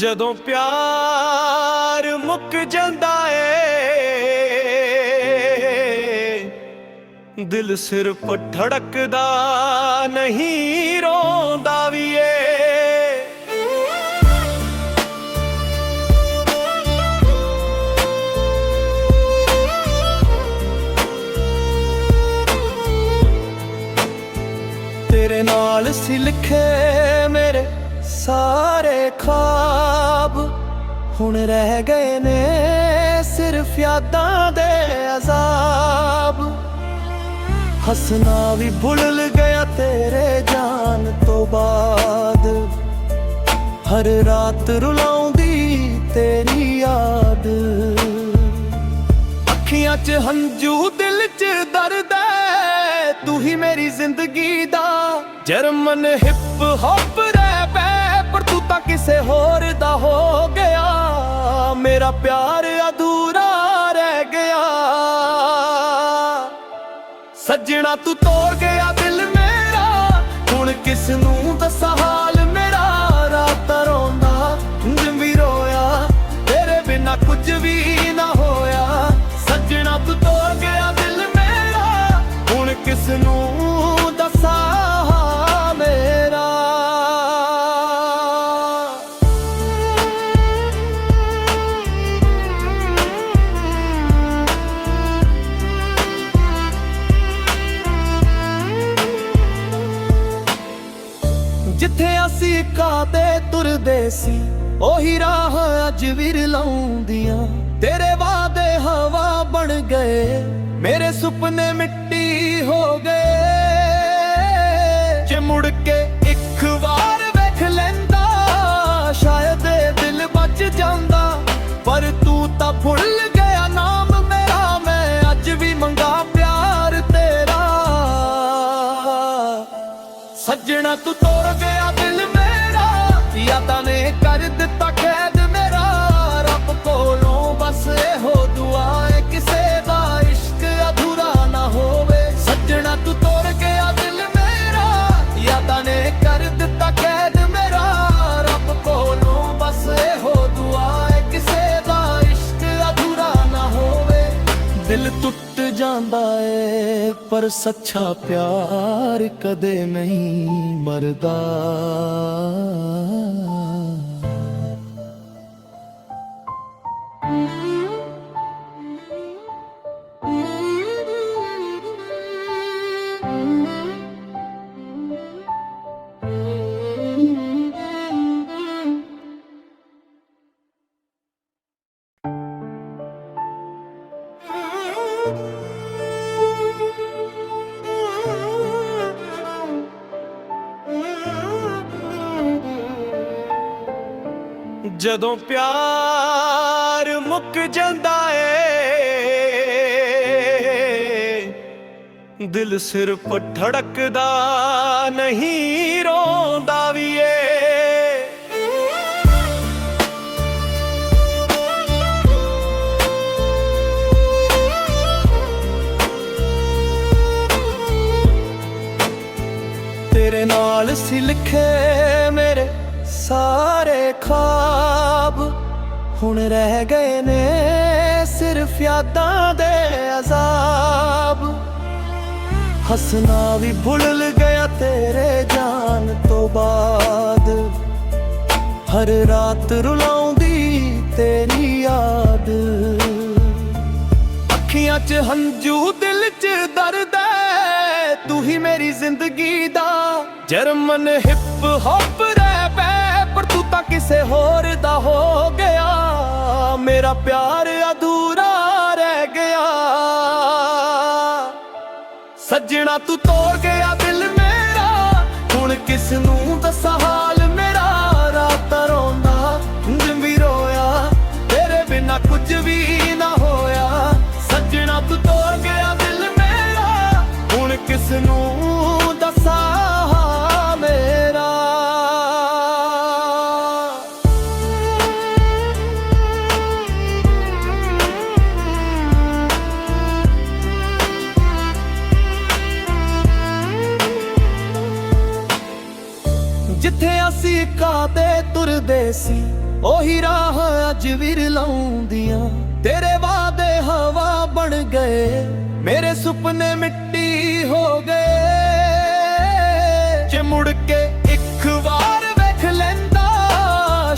ਜਦੋਂ ਪਿਆਰ ਮੁੱਕ ਜਾਂਦਾ ਏ ਦਿਲ ਸਿਰਫ ਧੜਕਦਾ ਨਹੀਂ ਰੋਂਦਾ ਵੀ ਏ। ਤੇਰੇ ਨਾਲ ਸੀ ਲਿਖੇ ਮੇਰੇ ਸਾਰੇ ख्वाब ਹੁਣ ਰਹਿ ਗਏ ਨੇ ਸਿਰਫ ਯਾਦਾਂ ਦੇ ਅਜ਼ਾਬ। ਹੱਸਣਾ ਵੀ ਭੁੱਲ ਗਿਆ ਤੇਰੇ ਜਾਣ ਤੋਂ ਬਾਅਦ, ਹਰ ਰਾਤ ਰੁਲਾਉਂਦੀ ਤੇਰੀ ਯਾਦ। ਅੱਖੀਆਂ 'ਚ ਹੰਝੂ ਦਿਲ 'ਚ ਦਰਦ ਐ, ਤੂੰ ਹੀ ਮੇਰੀ ਜ਼ਿੰਦਗੀ ਦਾ ਜਰਮਨ ਹਿਪ ਹੌਪ ਰੈਪ ਐ, ਪਰ ਤੂੰ ਤਾਂ ਕਿਸੇ ਹੋਰ ਦਾ ਹੋ ਗਿਆ। ਮੇਰਾ ਪਿਆਰ ਅਧੂਰਾ ਰਹਿ ਗਿਆ। ਸੱਜਣਾ ਤੂੰ ਤੋੜ ਗਿਆ ਦਿਲ ਮੇਰਾ, ਹੁਣ ਕਿਸ ਨੂੰ ਦੱਸਾਂ ਹਾਲ ਮੇਰਾ। ਰਾਤਾਂ ਰੋਂਦਾ ਦਿਨ ਵੀ ਰੋਇਆ, ਤੇਰੇ ਬਿਨਾ ਕੁਝ ਵੀ ਨਾ ਹੋਇਆ। ਸੱਜਣਾ ਤੂੰ ਤੋੜ ਗਿਆ ਦਿਲ ਮੇਰਾ, ਹੁਣ ਕਿਸ ਨੂੰ ਦੱਸਾਂ ਮੇਰਾ। ਜਿੱਥੇ ਅਸੀਂ ਕਾਤੇ ਤੁਰਦੇ ਸੀ, ਉਹੀ ਰਾਹ ਅੱਜ ਵੀ ਰਲਾਉਂਦੀਆਂ। ਤੇਰੇ ਵਾਅਦੇ ਹਵਾ ਬਣ ਗਏ, ਮੇਰੇ ਸੁਪਨੇ ਮਿੱਟੀ ਹੋ ਗਏ। ਜੇ ਮੁੜ ਕੇ ਇੱਕ ਵਾਰ ਵੇਖ ਲੈਂਦਾ, ਸ਼ਾਇਦ ਇਹ ਦਿਲ ਬਚ ਜਾਂਦਾ। ਪਰ ਤੂੰ ਤਾਂ ਭੁੱਲ ਗਿਆ ਨਾਮ ਮੇਰਾ, ਮੈਂ ਅੱਜ ਵੀ ਮੰਗਾ ਪਿਆਰ ਤੇਰਾ। ਸੱਜਣਾ ਤੂੰ ਤੋੜ ਗਿਆ ਦਿਲ ਮੇਰਾ, ਯਾਦਾਂ ਨੇ ਕਰ ਦਿੱਤਾ ਕੈਦ ਮੇਰਾ। ਰੱਬ ਕੋਲੋਂ ਬਸ ਇਹੋ ਦੁਆ ਏ, ਕਿਸੇ ਦਾ ਇਸ਼ਕ ਅਧੂਰਾ ਨਾ ਹੋਵੇ। ਸੱਜਣਾ ਤੂੰ ਤੋੜ ਗਿਆ ਦਿਲ ਮੇਰਾ, ਯਾਦਾਂ ਨੇ ਕਰ ਦਿੱਤਾ ਕੈਦ ਮੇਰਾ। ਰੱਬ ਕੋਲੋਂ ਬਸ ਇਹੋ ਦੁਆ ਏ, ਕਿਸੇ ਦਾ ਇਸ਼ਕ ਅਧੂਰਾ ਨਾ ਹੋਵੇ। ਦਿਲ ਟੁੱਟ ਜਾਂਦਾ ਏ ਪਰ ਸੱਚਾ ਪਿਆਰ ਕਦੇ ਨਹੀਂ ਮਰਦਾ। ਜਦੋਂ ਪਿਆਰ ਮੁੱਕ ਜਾਂਦਾ ਏ ਦਿਲ ਸਿਰਫ ਧੜਕਦਾ ਨਹੀਂ ਰੋਂਦਾ ਵੀ ਏ। ਤੇਰੇ ਨਾਲ ਸੀ ਲਿਖੇ ਮੇਰੇ ਸਾਰੇ ख्वाब ਹੁਣ ਰਹਿ ਗਏ ਨੇ ਸਿਰਫ ਯਾਦਾਂ ਦੇ ਅਜ਼ਾਬ। ਹੱਸਣਾ ਵੀ ਭੁੱਲ ਗਿਆ ਤੇਰੇ ਜਾਣ ਤੋਂ ਬਾਅਦ, ਹਰ ਰਾਤ ਰੁਲਾਉਂਦੀ ਤੇਰੀ ਯਾਦ। ਅੱਖੀਆਂ 'ਚ ਹੰਝੂ ਦਿਲ 'ਚ ਦਰਦ ਐ, ਤੂੰ ਹੀ ਮੇਰੀ ਜ਼ਿੰਦਗੀ ਦਾ ਜਰਮਨ ਹਿਪ ਹੌਪ ਰੈਪ ਐ, ਪਰ ਤੂੰ ਤਾਂ ਕਿਸੇ ਹੋਰ ਦਾ ਹੋ ਗਿਆ। ਮੇਰਾ ਪਿਆਰ ਅਧੂਰਾ ਰਹਿ ਗਿਆ। ਸੱਜਣਾ ਤੂੰ ਤੋੜ ਗਿਆ ਦਿਲ ਮੇਰਾ, ਹੁਣ ਕਿਸ ਨੂੰ ਦੱਸਾਂ ਹਾਲ ਮੇਰਾ। ਰਾਤਾਂ ਰੋਂਦਾ ਦਿਨ ਵੀ ਰੋਇਆ, ਤੇਰੇ ਬਿਨਾ ਕੁਝ ਵੀ ਨਾ ਹੋਇਆ। ਸੱਜਣਾ ਤੂੰ ਤੋੜ ਗਿਆ ਦਿਲ ਮੇਰਾ, ਹੁਣ ਕਿਸ ਨੂੰ ਦੱਸਾਂ ਮੇਰਾ। ਜਿੱਥੇ ਅਸੀਂ ਕਾਤੇ ਤੁਰਦੇ ਸੀ, ਉਹੀ ਰਾਹ ਅੱਜ ਵੀ ਰਲਾਉਂਦੀਆਂ। ਤੇਰੇ ਵਾਅਦੇ ਹਵਾ ਬਣ ਗਏ, ਮੇਰੇ ਸੁਪਨੇ ਮਿੱਟੀ ਹੋ ਗਏ। ਜੇ ਮੁੜ ਕੇ ਇੱਕ ਵਾਰ ਵੇਖ ਲੈਂਦਾ,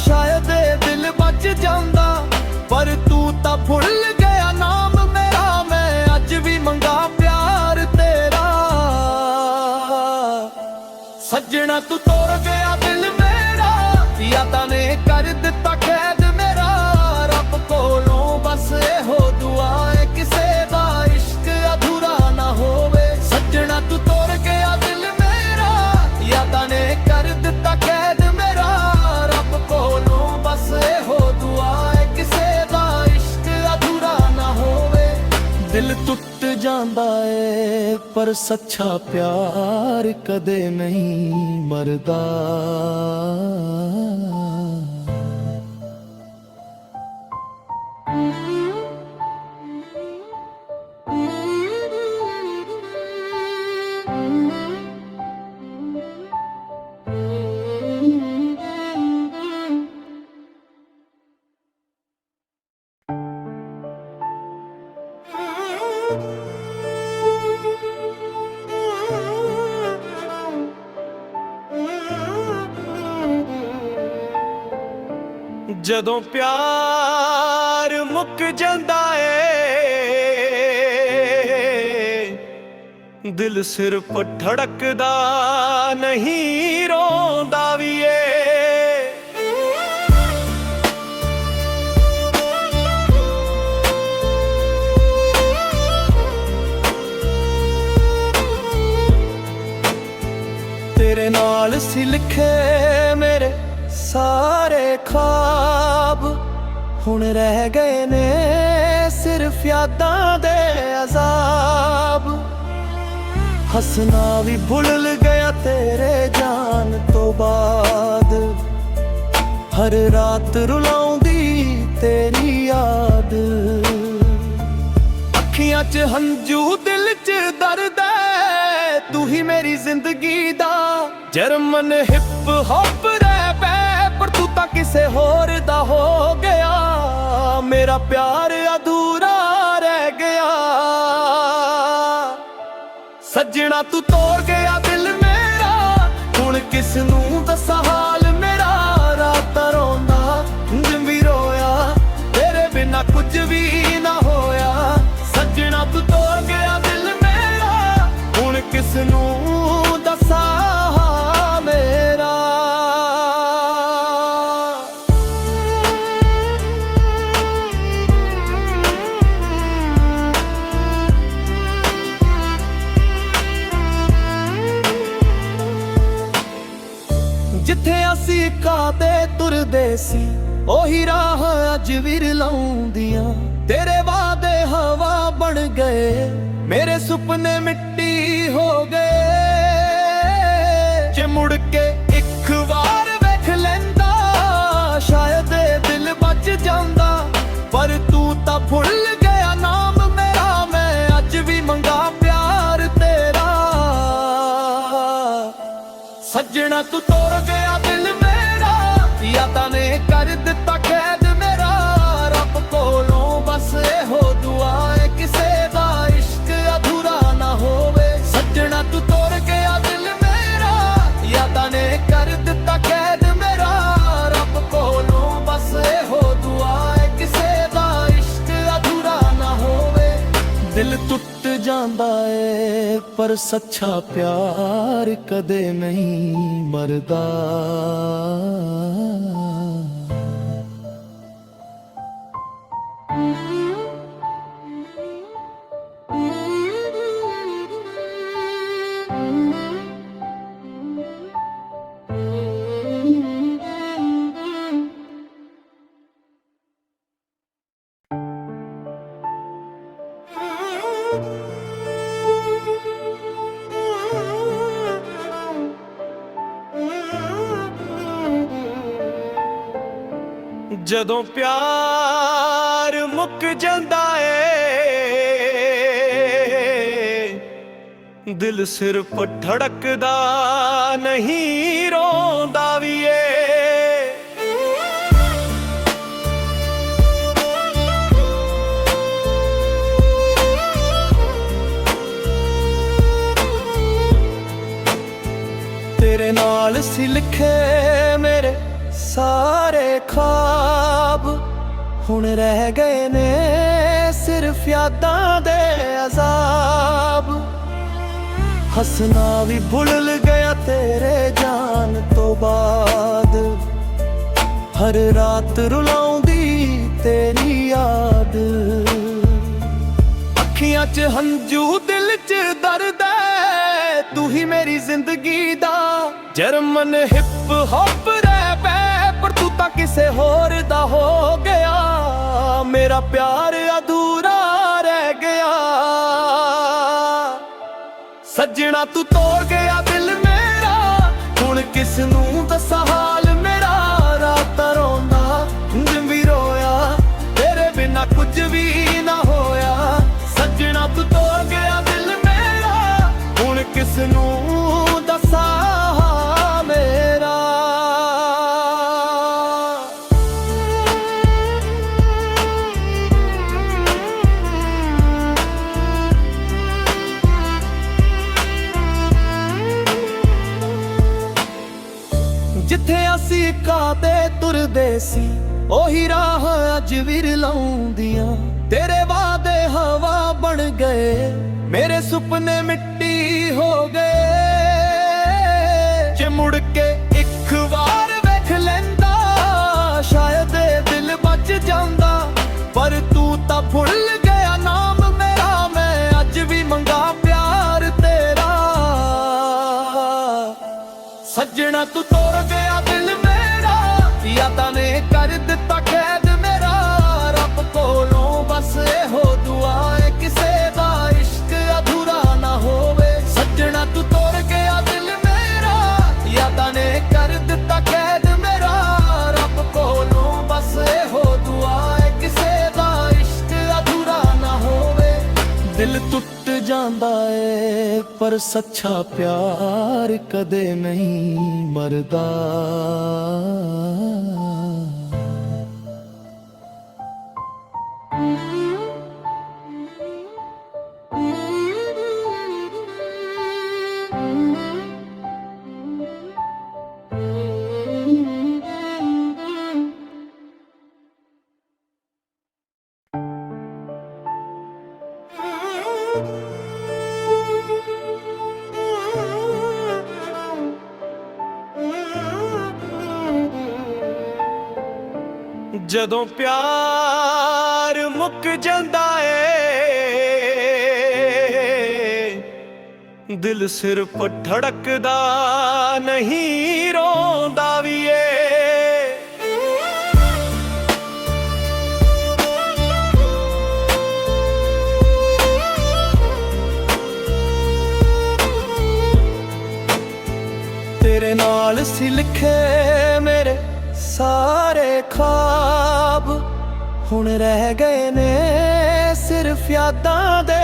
ਸ਼ਾਇਦ ਇਹ ਦਿਲ ਬਚ ਜਾਂਦਾ। ਪਰ ਤੂੰ ਤਾਂ ਭੁੱਲ ਗਿਆ ਨਾਮ ਮੇਰਾ, ਮੈਂ ਅੱਜ ਵੀ ਮੰਗਾ ਪਿਆਰ ਤੇਰਾ। ਸੱਜਣਾ ਤੂੰ ਤੋੜ ਗਿਆ ਦਿਲ ਮੇਰਾ, ਯਾਦਾਂ ਨੇ ਕਰ ਦਿੱਤਾ ਕੈਦ ਮੇਰਾ। ਰੱਬ ਕੋਲੋਂ ਬਸ ਇਹੋ ਦੁਆ ਏ, ਕਿਸੇ ਦਾ ਇਸ਼ਕ ਅਧੂਰਾ ਨਾ ਹੋਵੇ। ਸੱਜਣਾ ਤੂੰ ਤੋੜ ਗਿਆ ਦਿਲ ਮੇਰਾ, ਯਾਦਾਂ ਨੇ ਕਰ ਦਿੱਤਾ ਕੈਦ ਮੇਰਾ। ਰੱਬ ਕੋਲੋਂ ਬਸ ਇਹੋ ਦੁਆ ਏ, ਕਿਸੇ ਦਾ ਇਸ਼ਕ ਅਧੂਰਾ ਨਾ ਹੋਵੇ। ਦਿਲ ਟੁੱਟ ਜਾਂਦਾ ਏ ਪਰ ਸੱਚਾ ਪਿਆਰ ਕਦੇ ਨਹੀਂ ਮਰਦਾ। ਜਦੋਂ ਪਿਆਰ ਮੁੱਕ ਜਾਂਦਾ ਏ, ਦਿਲ ਸਿਰਫ ਧੜਕਦਾ ਨਹੀਂ, ਰੋਂਦਾ ਵੀ ਏ। ਤੇਰੇ ਨਾਲ ਸੀ ਲਿਖੇ ਮੇਰੇ ਸਾਰੇ ਖ਼ਾਬ, ਹੁਣ ਰਹਿ ਗਏ ਨੇ ਸਿਰਫ ਯਾਦਾਂ ਦੇ ਅਜ਼ਾਬ। ਹੱਸਣਾ ਵੀ ਭੁੱਲ ਗਿਆ ਤੇਰੇ ਜਾਣ ਤੋਂ ਬਾਅਦ, ਹਰ ਰਾਤ ਰੁਲਾਉਂਦੀ ਤੇਰੀ ਯਾਦ। ਅੱਖੀਆਂ 'ਚ ਹੰਝੂ ਦਿਲ 'ਚ ਦਰਦ ਐ, ਤੂੰ ਹੀ ਮੇਰੀ ਜ਼ਿੰਦਗੀ ਦਾ ਜਰਮਨ ਹਿਪ ਹੌਪ ਰੈਪ ਐ। ਪਰ ਤੂੰ ਤਾਂ ਕਿਸੇ ਹੋਰ ਦਾ ਹੋ ਗਿਆ, ਮੇਰਾ ਪਿਆਰ ਅਧੂਰਾ ਰਹਿ ਗਿਆ। ਸੱਜਣਾ ਤੂੰ ਤੋੜ ਗਿਆ ਦਿਲ ਮੇਰਾ, ਹੁਣ ਕਿਸ ਨੂੰ ਦੱਸਾਂ ਹਾਲ ਮੇਰਾ। ਰਾਤਾਂ ਰੋਂਦਾ ਦਿਨ ਵੀ ਰੋਇਆ, ਤੇਰੇ ਬਿਨਾ ਕੁਝ ਵੀ ਨਾ ਹੋਇਆ। ਸੱਜਣਾ ਤੂੰ ਤੋੜ ਗਿਆ ਦਿਲ ਮੇਰਾ, ਹੁਣ ਕਿਸ ਨੂੰ ਦੱਸਾਂ ਮੇਰਾ। ਜਿੱਥੇ ਅਸੀਂ ਕਾਤੇ ਤੁਰਦੇ ਸੀ, ਉਹੀ ਰਾਹ ਅੱਜ ਵੀ ਰਲਾਉਂਦੀਆਂ। ਤੇਰੇ ਵਾਅਦੇ ਹਵਾ ਬਣ ਗਏ, ਮੇਰੇ ਸੁਪਨੇ ਮਿੱਟੀ ਹੋ ਗਏ। ਜੇ ਮੁੜ ਕੇ ਇੱਕ ਵਾਰ ਵੇਖ ਲੈਂਦਾ, ਸ਼ਾਇਦ ਇਹ ਦਿਲ ਬਚ ਜਾਂਦਾ। ਪਰ ਤੂੰ ਤਾਂ ਭੁੱਲ ਗਿਆ ਨਾਮ ਮੇਰਾ, ਮੈਂ ਅੱਜ ਵੀ ਮੰਗਾ ਪਿਆਰ ਤੇਰਾ। ਸੱਜਣਾ ਤੂੰ ਤੋੜ ਗਿਆ ਦਿਲ ਮੇਰਾ, ਯਾਦਾਂ ਨੇ ਕਰ ਦਿੱਤਾ ਕੈਦ ਮੇਰਾ। ਰੱਬ ਕੋਲੋਂ ਬਸ ਇਹੋ ਦੁਆ ਏ, ਕਿਸੇ ਦਾ ਇਸ਼ਕ ਅਧੂਰਾ ਨਾ ਹੋਵੇ। ਸੱਜਣਾ ਤੂੰ ਤੋੜ ਗਿਆ ਦਿਲ ਮੇਰਾ, ਯਾਦਾਂ ਨੇ ਕਰ ਦਿੱਤਾ ਕੈਦ ਮੇਰਾ। ਰੱਬ ਕੋਲੋਂ ਬਸ ਇਹੋ ਦੁਆ ਏ, ਕਿਸੇ ਦਾ ਇਸ਼ਕ ਅਧੂਰਾ ਨਾ ਹੋਵੇ। ਦਿਲ ਟੁੱਟ ਜਾਂਦਾ ਏ ਪਰ ਸੱਚਾ ਪਿਆਰ ਕਦੇ ਨਹੀਂ ਮਰਦਾ। ਜਦੋਂ ਪਿਆਰ ਮੁੱਕ ਜਾਂਦਾ ਏ, ਦਿਲ ਸਿਰਫ ਧੜਕਦਾ ਨਹੀਂ, ਰੋਂਦਾ ਵੀ ਏ। ਸੀ ਲਿਖੇ ਮੇਰੇ ਸਾਰੇ ਖ਼ਾਬ, ਹੁਣ ਰਹਿ ਗਏ ਨੇ ਸਿਰਫ ਯਾਦਾਂ ਦੇ ਅਜ਼ਾਬ। ਹੱਸਣਾ ਵੀ ਭੁੱਲ ਗਿਆ ਤੇਰੇ ਜਾਣ ਤੋਂ ਬਾਅਦ, ਹਰ ਰਾਤ ਰੁਲਾਉਂਦੀ ਤੇਰੀ ਯਾਦ। ਅੱਖੀਆਂ 'ਚ ਹੰਝੂ ਦਿਲ 'ਚ ਦਰਦ ਐ, ਤੂੰ ਹੀ ਮੇਰੀ ਜ਼ਿੰਦਗੀ ਦਾ ਜਰਮਨ ਹਿਪ ਹੌਪ ਰੈਪ ਐ, ਪਰ ਤੂੰ ਤਾਂ ਕਿਸੇ ਹੋਰ ਦਾ ਹੋ ਗਿਆ। ਮੇਰਾ ਪਿਆਰ ਅਧੂਰਾ ਰਹਿ ਗਿਆ। ਸੱਜਣਾ ਤੂੰ ਤੋੜ ਗਿਆ ਦਿਲ ਮੇਰਾ, ਹੁਣ ਕਿਸ ਨੂੰ ਦੱਸਾਂ ਹਾਲ ਮੇਰਾ। ਰਾਤਾਂ ਰੋਂਦਾ ਦਿਨ ਵੀ ਰੋਇਆ, ਤੇਰੇ ਬਿਨਾ ਕੁਝ ਵੀ ਨਾ ਹੋਇਆ। ਸੱਜਣਾ ਤੂੰ ਤੋੜ ਗਿਆ ਦਿਲ ਮੇਰਾ, ਹੁਣ ਕਿਸ ਨੂੰ ਦੱਸਾਂ ਮੇਰਾ। ਜਿੱਥੇ ਅਸੀਂ ਕਾਤੇ ਤੁਰਦੇ ਸੀ, ਉਹੀ ਰਾਹ ਅੱਜ ਵੀ ਰਲਾਉਂਦੀਆਂ। ਤੇਰੇ ਵਾਅਦੇ ਹਵਾ ਬਣ ਗਏ, ਮੇਰੇ ਸੁਪਨੇ ਮਿੱਟੀ ਹੋ ਗਏ। ਜੇ ਮੁੜ ਕੇ ਇੱਕ ਵਾਰ ਵੇਖ ਲੈਂਦਾ, ਸ਼ਾਇਦ ਇਹ ਦਿਲ ਬਚ ਜਾਂਦਾ। ਪਰ ਤੂੰ ਤਾਂ ਭੁੱਲ ਗਿਆ ਨਾਮ ਮੇਰਾ, ਮੈਂ ਅੱਜ ਵੀ ਮੰਗਾ ਪਿਆਰ ਤੇਰਾ। ਸੱਜਣਾ ਤੂੰ ਤੋੜ ਗਿਆ ਦਿਲ ਮੇਰਾ, ਯਾਦਾਂ ਨੇ ਕਰ ਦਿੱਤਾ ਕੈਦ ਮੇਰਾ। ਰੱਬ ਕੋਲੋਂ ਬਸ ਇਹੋ ਦੁਆ ਏ, ਕਿਸੇ ਦਾ ਇਸ਼ਕ ਅਧੂਰਾ ਨਾ ਹੋਵੇ। ਸੱਜਣਾ ਤੂੰ ਤੋੜ ਗਿਆ ਦਿਲ ਮੇਰਾ, ਯਾਦਾਂ ਨੇ ਕਰ ਦਿੱਤਾ ਕੈਦ ਮੇਰਾ। ਰੱਬ ਕੋਲੋਂ ਬਸ ਇਹੋ ਦੁਆ ਏ, ਕਿਸੇ ਦਾ ਇਸ਼ਕ ਅਧੂਰਾ ਨਾ ਹੋਵੇ। ਦਿਲ ਟੁੱਟ ਜਾਂਦਾ ਏ ਪਰ ਸੱਚਾ ਪਿਆਰ ਕਦੇ ਨਹੀਂ ਮਰਦਾ। ਜਦੋਂ ਪਿਆਰ ਮੁੱਕ ਜਾਂਦਾ ਏ, ਦਿਲ ਸਿਰਫ ਧੜਕਦਾ ਨਹੀਂ ਰੋਂਦਾ ਵੀ ਏ। ਤੇਰੇ ਨਾਲ ਸੀ ਲਿਖੇ ਮੇਰੇ ਸਾਰੇ ਖ਼ਾਬ, ਹੁਣ ਰਹਿ ਗਏ ਨੇ ਸਿਰਫ ਯਾਦਾਂ ਦੇ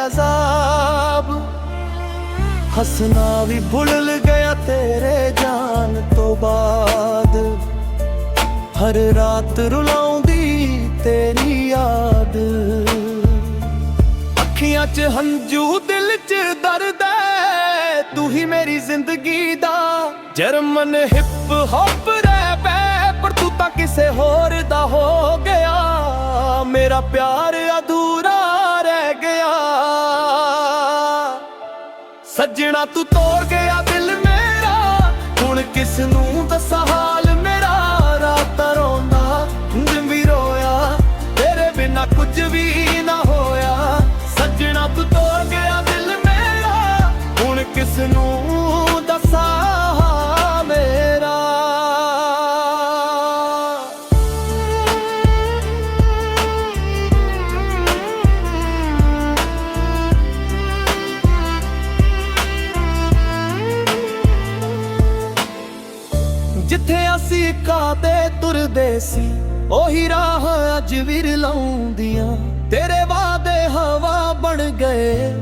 ਅਜ਼ਾਬ। ਹੱਸਣਾ ਵੀ ਭੁੱਲ ਗਿਆ ਤੇਰੇ ਜਾਣ ਤੋਂ ਬਾਅਦ, ਹਰ ਰਾਤ ਰੁਲਾਉਂਦੀ ਤੇਰੀ ਯਾਦ। ਅੱਖੀਆਂ 'ਚ ਹੰਝੂ ਦਿਲ 'ਚ ਦਰਦ ਐ, ਤੂੰ ਹੀ ਮੇਰੀ ਜ਼ਿੰਦਗੀ ਦਾ ਜਰਮਨ ਹਿਪ ਹੌਪ ਰੈਪ ਐ, ਪਰ ਤੂੰ ਤਾਂ ਕਿਸੇ ਹੋਰ ਦਾ ਹੋ ਗਿਆ। ਮੇਰਾ ਪਿਆਰ ਅਧੂਰਾ ਰਹਿ ਗਿਆ। ਸੱਜਣਾ ਤੂੰ ਤੋੜ ਗਿਆ ਦਿਲ ਮੇਰਾ, ਹੁਣ ਕਿਸ ਨੂੰ ਦੱਸਾਂ ਹਾਲ ਮੇਰਾ। ਰਾਤਾਂ ਰੋਂਦਾ ਦਿਨ ਵੀ ਰੋਇਆ, ਤੇਰੇ ਬਿਨਾ ਕੁਝ ਵੀ ਨਾ ਹੋਇਆ। ਸੱਜਣਾ ਤੂੰ ਤੋੜ ਗਿਆ ਦਿਲ ਮੇਰਾ, ਹੁਣ ਕਿਸ ਨੂੰ ਦੱਸਾਂ ਮੇਰਾ। ਜਿੱਥੇ ਅਸੀਂ ਕਾਤੇ ਤੁਰਦੇ ਸੀ, ਉਹੀ ਰਾਹ ਅੱਜ ਵੀ ਰਲਾਉਂਦੀਆਂ। ਤੇਰੇ ਵਾਅਦੇ ਹਵਾ ਬਣ ਗਏ,